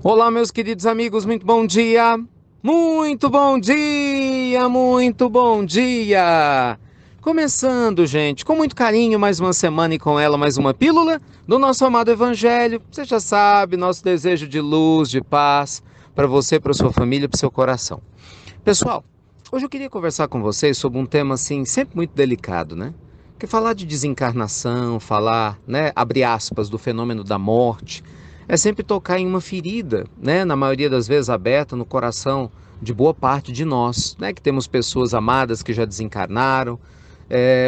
Olá, meus queridos amigos, muito bom dia! Muito bom dia! Muito bom dia! Começando, gente, com muito carinho, mais uma semana e com ela mais uma pílula do nosso amado Evangelho. Você já sabe, nosso desejo de luz, de paz, para você, para sua família, para o seu coração. Pessoal, hoje eu queria conversar com vocês sobre um tema, assim, sempre muito delicado, né? Que falar de desencarnação, falar, né, abre aspas, do fenômeno da morte, é sempre tocar em uma ferida, né, na maioria das vezes aberta no coração de boa parte de nós, né, que temos pessoas amadas que já desencarnaram.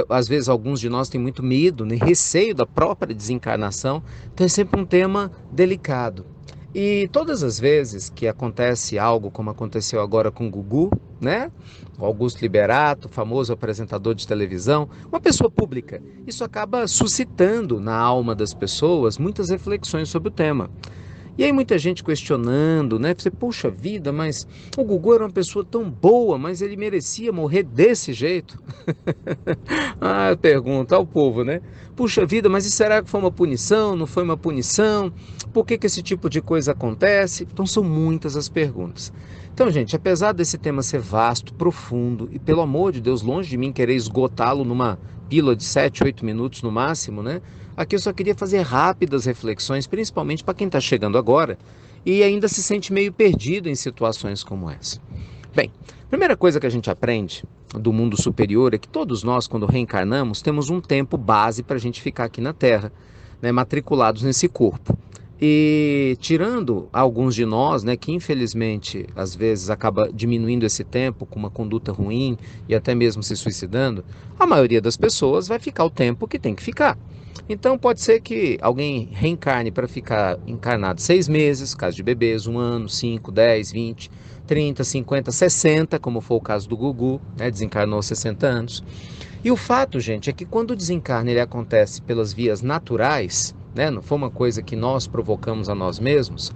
Às vezes alguns de nós têm muito medo, né, receio da própria desencarnação, então é sempre um tema delicado. E todas as vezes que acontece algo como aconteceu agora com o Gugu, né? O Augusto Liberato, famoso apresentador de televisão, uma pessoa pública, isso acaba suscitando na alma das pessoas muitas reflexões sobre o tema. E aí muita gente questionando, né? Você, puxa vida, mas o Gugu era uma pessoa tão boa, mas ele merecia morrer desse jeito? Ah, pergunta ao povo, né? Puxa vida, mas e será que foi uma punição? Não foi uma punição? Por que esse tipo de coisa acontece? Então são muitas as perguntas. Então, gente, apesar desse tema ser vasto, profundo, e pelo amor de Deus, longe de mim querer esgotá-lo numa pílula de 7, 8 minutos no máximo, né? Aqui eu só queria fazer rápidas reflexões, principalmente para quem está chegando agora e ainda se sente meio perdido em situações como essa. Bem, primeira coisa que a gente aprende do mundo superior é que todos nós, quando reencarnamos, temos um tempo base para a gente ficar aqui na Terra, né, matriculados nesse corpo. E tirando alguns de nós, né, que infelizmente às vezes acaba diminuindo esse tempo com uma conduta ruim e até mesmo se suicidando, a maioria das pessoas vai ficar o tempo que tem que ficar. Então pode ser que alguém reencarne para ficar encarnado 6 meses, caso de bebês, 1 ano, 5, 10, 20, 30, 50, 60, como foi o caso do Gugu, né, desencarnou aos 60 anos. E o fato, gente, é que quando o desencarne ele acontece pelas vias naturais, né, não foi uma coisa que nós provocamos a nós mesmos,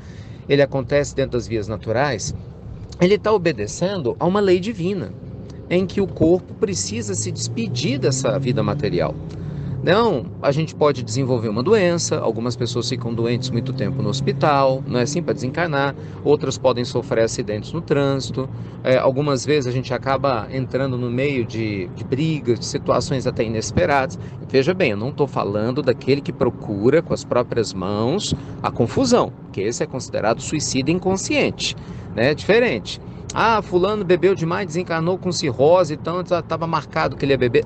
ele acontece dentro das vias naturais, ele está obedecendo a uma lei divina, em que o corpo precisa se despedir dessa vida material. Não, a gente pode desenvolver uma doença, algumas pessoas ficam doentes muito tempo no hospital, não é assim, para desencarnar, outras podem sofrer acidentes no trânsito, algumas vezes a gente acaba entrando no meio de brigas, de situações até inesperadas. Veja bem, eu não estou falando daquele que procura com as próprias mãos a confusão, que esse é considerado suicídio inconsciente, né? É diferente. Ah, fulano bebeu demais, desencarnou com cirrose, então estava marcado que ele ia beber.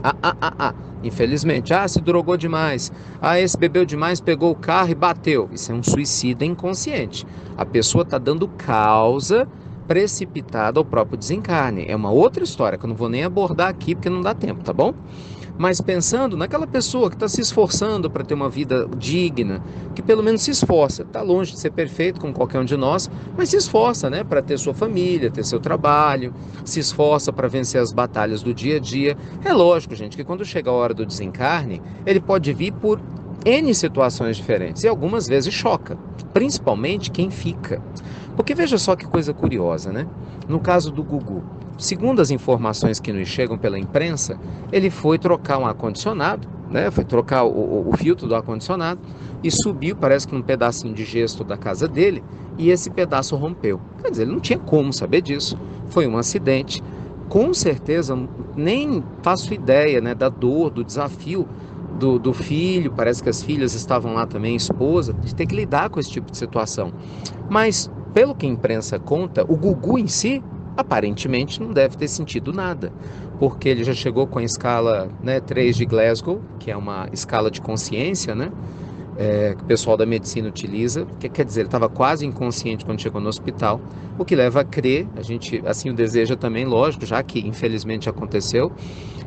Infelizmente. Ah, se drogou demais. Ah, esse bebeu demais, pegou o carro e bateu. Isso é um suicídio inconsciente. A pessoa está dando causa precipitada ao próprio desencarne. É uma outra história que eu não vou nem abordar aqui porque não dá tempo, tá bom? Mas pensando naquela pessoa que está se esforçando para ter uma vida digna, que pelo menos se esforça, está longe de ser perfeito como qualquer um de nós, mas se esforça, né, para ter sua família, ter seu trabalho, se esforça para vencer as batalhas do dia a dia. É lógico, gente, que quando chega a hora do desencarne, ele pode vir por N situações diferentes e algumas vezes choca, principalmente quem fica. Porque veja só que coisa curiosa, né? No caso do Gugu, segundo as informações que nos chegam pela imprensa, ele foi trocar um ar-condicionado, né? Foi trocar o filtro do ar-condicionado e subiu, parece que num pedacinho de gesso da casa dele, e esse pedaço rompeu. Quer dizer, ele não tinha como saber disso. Foi um acidente. Com certeza, nem faço ideia, né, da dor, do desafio do filho, parece que as filhas estavam lá também, a esposa, de ter que lidar com esse tipo de situação. Mas, pelo que a imprensa conta, o Gugu em si, aparentemente, não deve ter sentido nada, porque ele já chegou com a escala, né, 3 de Glasgow, que é uma escala de consciência, né, que o pessoal da medicina utiliza, que quer dizer, ele estava quase inconsciente quando chegou no hospital, o que leva a crer, a gente assim o deseja também, lógico, já que infelizmente aconteceu,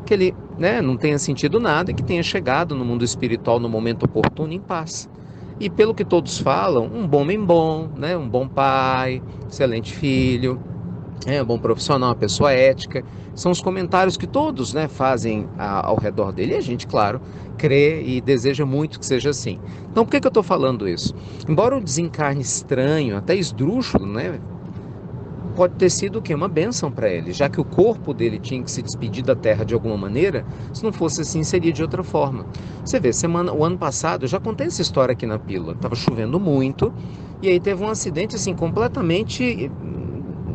que ele, né, não tenha sentido nada e que tenha chegado no mundo espiritual no momento oportuno em paz. E pelo que todos falam, um bom homem bom, né, um bom pai, excelente filho, um bom profissional, uma pessoa ética. São os comentários que todos, né, fazem ao redor dele. E a gente, claro, crê e deseja muito que seja assim. Então, por que eu estou falando isso? Embora o desencarne estranho, até esdrúxulo, né, pode ter sido o quê? Uma bênção para ele, já que o corpo dele tinha que se despedir da terra de alguma maneira. Se não fosse assim, seria de outra forma. Você vê, o ano passado, eu já contei essa história aqui na Pílula, estava chovendo muito, e aí teve um acidente assim completamente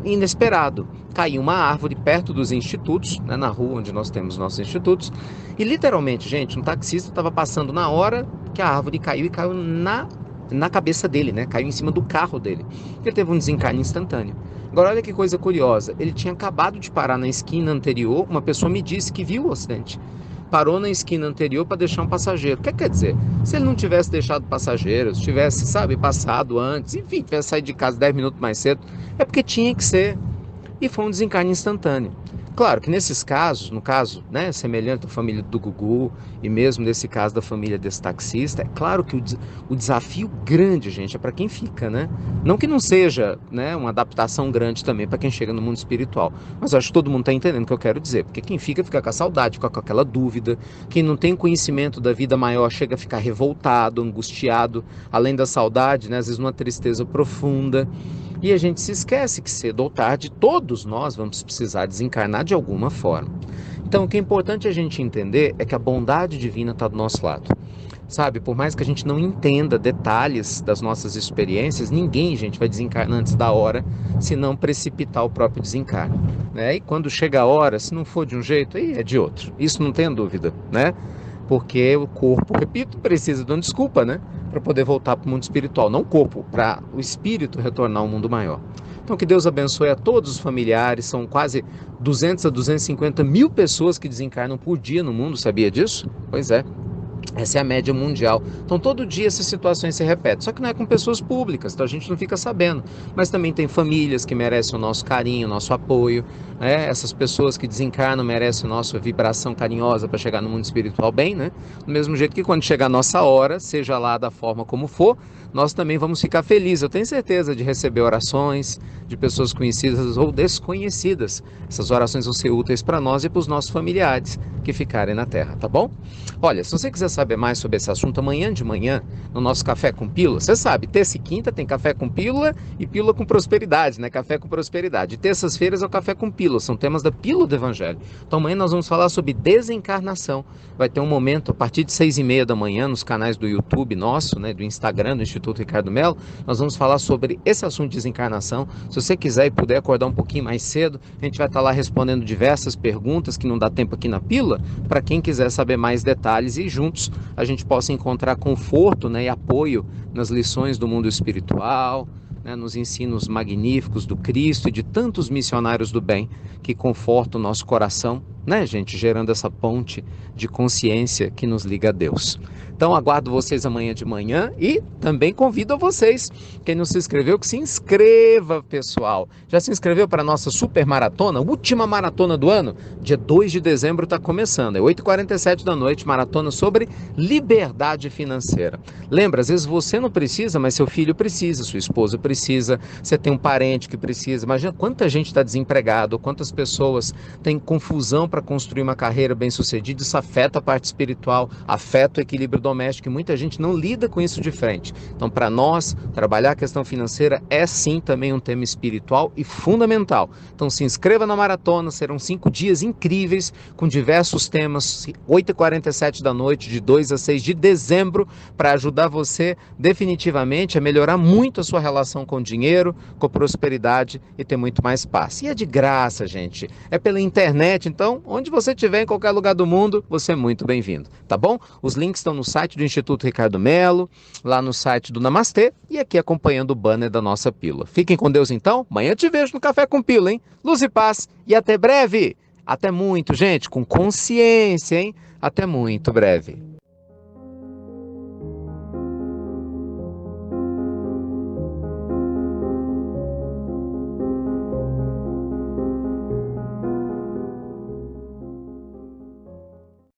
inesperado. Caiu uma árvore perto dos institutos, né, na rua onde nós temos nossos institutos, e literalmente, gente, um taxista estava passando na hora que a árvore caiu, e caiu na cabeça dele, né? Caiu em cima do carro dele. Ele teve um desencarne instantâneo. Agora, olha que coisa curiosa. Ele tinha acabado de parar na esquina anterior. Uma pessoa me disse que viu o acidente. Parou na esquina anterior para deixar um passageiro. O que quer dizer? Se ele não tivesse deixado passageiros, tivesse, sabe, passado antes, enfim, tivesse saído de casa 10 minutos mais cedo, é porque tinha que ser. E foi um desencarne instantâneo. Claro que nesses casos, no caso, né, semelhante à família do Gugu e mesmo nesse caso da família desse taxista, é claro que o desafio grande, gente, é para quem fica, né? Não que não seja, né, uma adaptação grande também para quem chega no mundo espiritual, mas eu acho que todo mundo está entendendo o que eu quero dizer, porque quem fica com a saudade, fica com aquela dúvida, quem não tem conhecimento da vida maior chega a ficar revoltado, angustiado, além da saudade, né, às vezes uma tristeza profunda. E a gente se esquece que cedo ou tarde todos nós vamos precisar desencarnar de alguma forma. Então o que é importante a gente entender é que a bondade divina está do nosso lado. Sabe, por mais que a gente não entenda detalhes das nossas experiências, ninguém, gente, vai desencarnar antes da hora, se não precipitar o próprio desencarne, né? E quando chega a hora, se não for de um jeito, aí é de outro. Isso não tem dúvida, né? Porque o corpo, repito, precisa de uma desculpa, né? Para poder voltar para o mundo espiritual. Não o corpo, para o espírito retornar ao mundo maior. Então que Deus abençoe a todos os familiares. São quase 200 a 250 mil pessoas que desencarnam por dia no mundo, sabia disso? Pois é. Essa é a média mundial. Então todo dia essas situações se repetem, só que não é com pessoas públicas, então a gente não fica sabendo. Mas também tem famílias que merecem o nosso carinho, o nosso apoio, né? Essas pessoas que desencarnam merecem a nossa vibração carinhosa para chegar no mundo espiritual bem, né? Do mesmo jeito que quando chegar a nossa hora, seja lá da forma como for, nós também vamos ficar felizes. Eu tenho certeza de receber orações de pessoas conhecidas ou desconhecidas. Essas orações vão ser úteis para nós e para os nossos familiares que ficarem na Terra, tá bom? Olha, se você quiser saber mais sobre esse assunto, amanhã de manhã, no nosso Café com Pílula, você sabe, terça e quinta tem Café com Pílula e Pílula com Prosperidade, né? Café com Prosperidade. E terças-feiras é o Café com Pílula, são temas da Pílula do Evangelho. Então amanhã nós vamos falar sobre desencarnação. Vai ter um momento, a partir de 6h30 da manhã, nos canais do YouTube nosso, né? Do Instagram, do Instituto Ricardo Melo, nós vamos falar sobre esse assunto de desencarnação. Se você quiser e puder acordar um pouquinho mais cedo, a gente vai estar lá respondendo diversas perguntas que não dá tempo aqui na Pílula, para quem quiser saber mais detalhes e juntos a gente possa encontrar conforto, né, e apoio nas lições do mundo espiritual, né, nos ensinos magníficos do Cristo e de tantos missionários do bem que confortam o nosso coração, né, gente, gerando essa ponte de consciência que nos liga a Deus. Então aguardo vocês amanhã de manhã e também convido a vocês, quem não se inscreveu, que se inscreva, pessoal. Já se inscreveu para a nossa super maratona, última maratona do ano? Dia 2 de dezembro está começando, é 8h47 da noite, maratona sobre liberdade financeira. Lembra, às vezes você não precisa, mas seu filho precisa, sua esposa precisa, você tem um parente que precisa. Imagina quanta gente está desempregado, quantas pessoas têm confusão para construir uma carreira bem-sucedida. Isso afeta a parte espiritual, afeta o equilíbrio doméstico e muita gente não lida com isso de frente. Então, para nós, trabalhar a questão financeira é sim também um tema espiritual e fundamental. Então, se inscreva na maratona, serão 5 dias incríveis com diversos temas, 8h47 da noite, de 2 a 6 de dezembro, para ajudar você definitivamente a melhorar muito a sua relação com o dinheiro, com a prosperidade e ter muito mais paz. E é de graça, gente. É pela internet, então, onde você estiver, em qualquer lugar do mundo, você é muito bem-vindo, tá bom? Os links estão no site do Instituto Ricardo Melo, lá no site do Namastê e aqui acompanhando o banner da nossa pílula. Fiquem com Deus então, amanhã eu te vejo no Café com Pílula, hein? Luz e paz e até breve! Até muito, gente, com consciência, hein? Até muito breve.